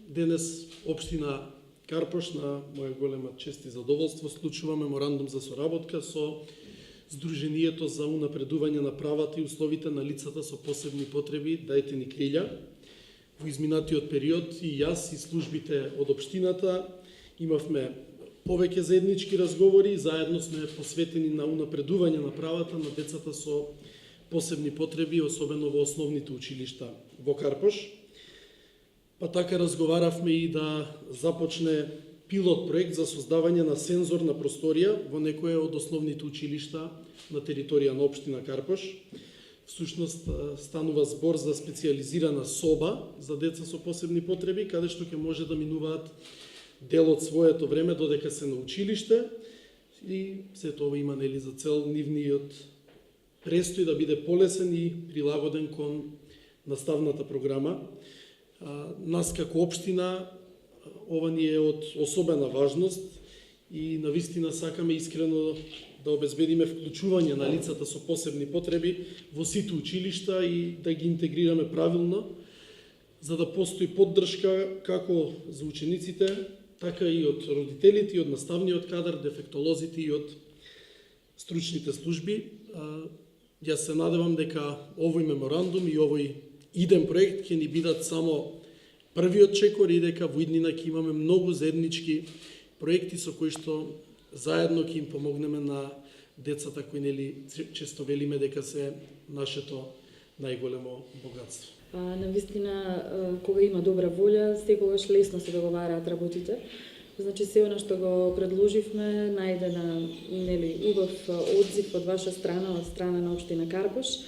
денес општина Карпош на моја голема чест и задоволство склучува меморандум за соработка со Сдруженијето за унапредување на правата и условите на лицата со посебни потреби Дајте ни крилја. Во изминатиот период и јас и службите од општината имавме повеќе заеднички разговори и заедно сме посветени на унапредување на правата на децата со посебни потреби, особено во основните училишта во Карпош. Па така разговаравме и да започне пилот проект за создавање на сензорна просторија во некоја од основните училишта на територија на општина Карпош. Всушност станува збор за специјализирана соба за деца со посебни потреби, каде што ќе може да минуваат дел од своето време додека се на училиште и сето ова има за цел нивниот престој да биде полесен и прилагоден кон наставната програма. Нас како општина ова ни е од особена важност и навистина сакаме искрено да обезбедиме вклучување на лицата со посебни потреби во сите училишта и да ги интегрираме правилно, за да постои поддршка како за учениците, така и од родителите, и од наставниот кадар, дефектолозите и од стручните служби. Јас се надевам дека овој меморандум и овој иден проект ќе ни бидат само првиот чекор и дека во иднина ќе имаме многу заеднички проекти со кои што заедно ќе им помогнеме на децата кои често велиме дека се нашето најголемо богатство. Навистина, кога има добра волја, секогаш лесно се договараат работите. Значи, се она што го предложивме, најдена убав одзив од ваша страна, од страна на општина Карпош,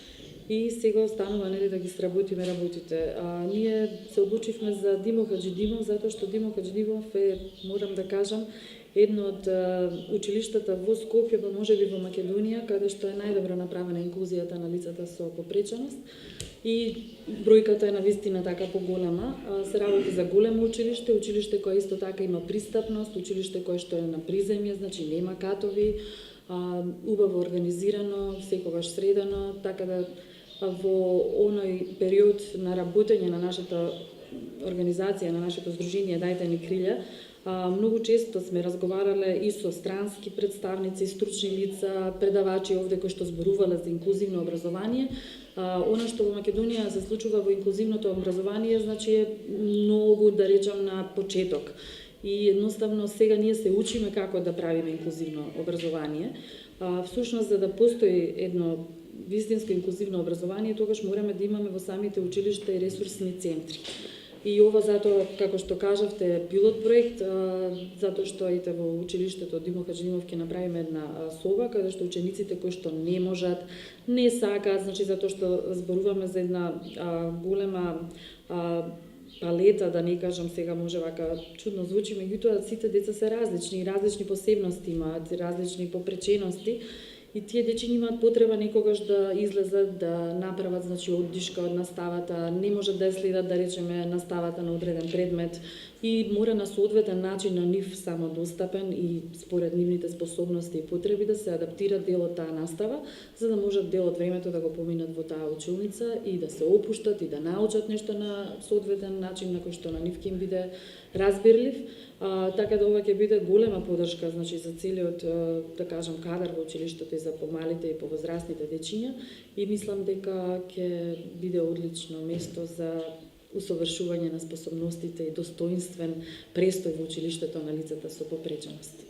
и сега останува да ги сработиме работите. Ние се одлучивме за Димо Хаџидимов, затоа што Димо Хаџидимов е, морам да кажам, едно од училиштата во Скопје, можеби во Македонија, каде што е најдобро направена инклузијата на лицата со попреченост. И бројката е навистина така поголема. Се работи за големо училиште, училиште кое исто така има пристапност, училиште кое што е на приземје, значи нема катови, убаво организирано, секогаш средано, така да во оној период на работење на нашата организација, на нашето здружение Дајте ни крилја, многу често сме разговарале и со странски представници, стручни лица, предавачи овде кои што зборувале за инклузивно образование. Она што во Македонија се случува во инклузивното образование, значи е многу, да речам, на почеток. И едноставно сега ние се учиме како да правиме инклузивно образование. Всушност, за да постои едно вистинско инклузивно образование, тогаш мораме да имаме во самите училишта и ресурсни центри. И ова затоа, како што кажавте, пилот проект, затоа што ите во училиштето Димо Хаџидимов ќе направиме една соба, каде што учениците кои што не можат, не сакаат, значи затоа што зборуваме за една голема палета, да не кажам сега може вака чудно звучи, меѓутоа сите деца се различни, различни посебности имаат, различни попречености. И тие дечиња имаат потреба некогаш да излезат, да направат, значи, оддишка од наставата, не можат да ја следат, да речеме, наставата на одреден предмет и мора на соодветен начин на нив самодостапен и според нивните способности и потреби да се адаптира дел од таа настава, за да можат дел од времето да го поминат во таа училница и да се опуштат и да научат нешто на соодветен начин на кој што на нив ќе им биде разбирлив. Така да ова ќе биде голема поддршка, значи, за целиот, да кажам, кадар во училиштето и за помалите и повозрастните дечиња, и мислам дека ќе биде одлично место за усовршување на способностите и достоинствен престој во училиштето на лицата со попреченост.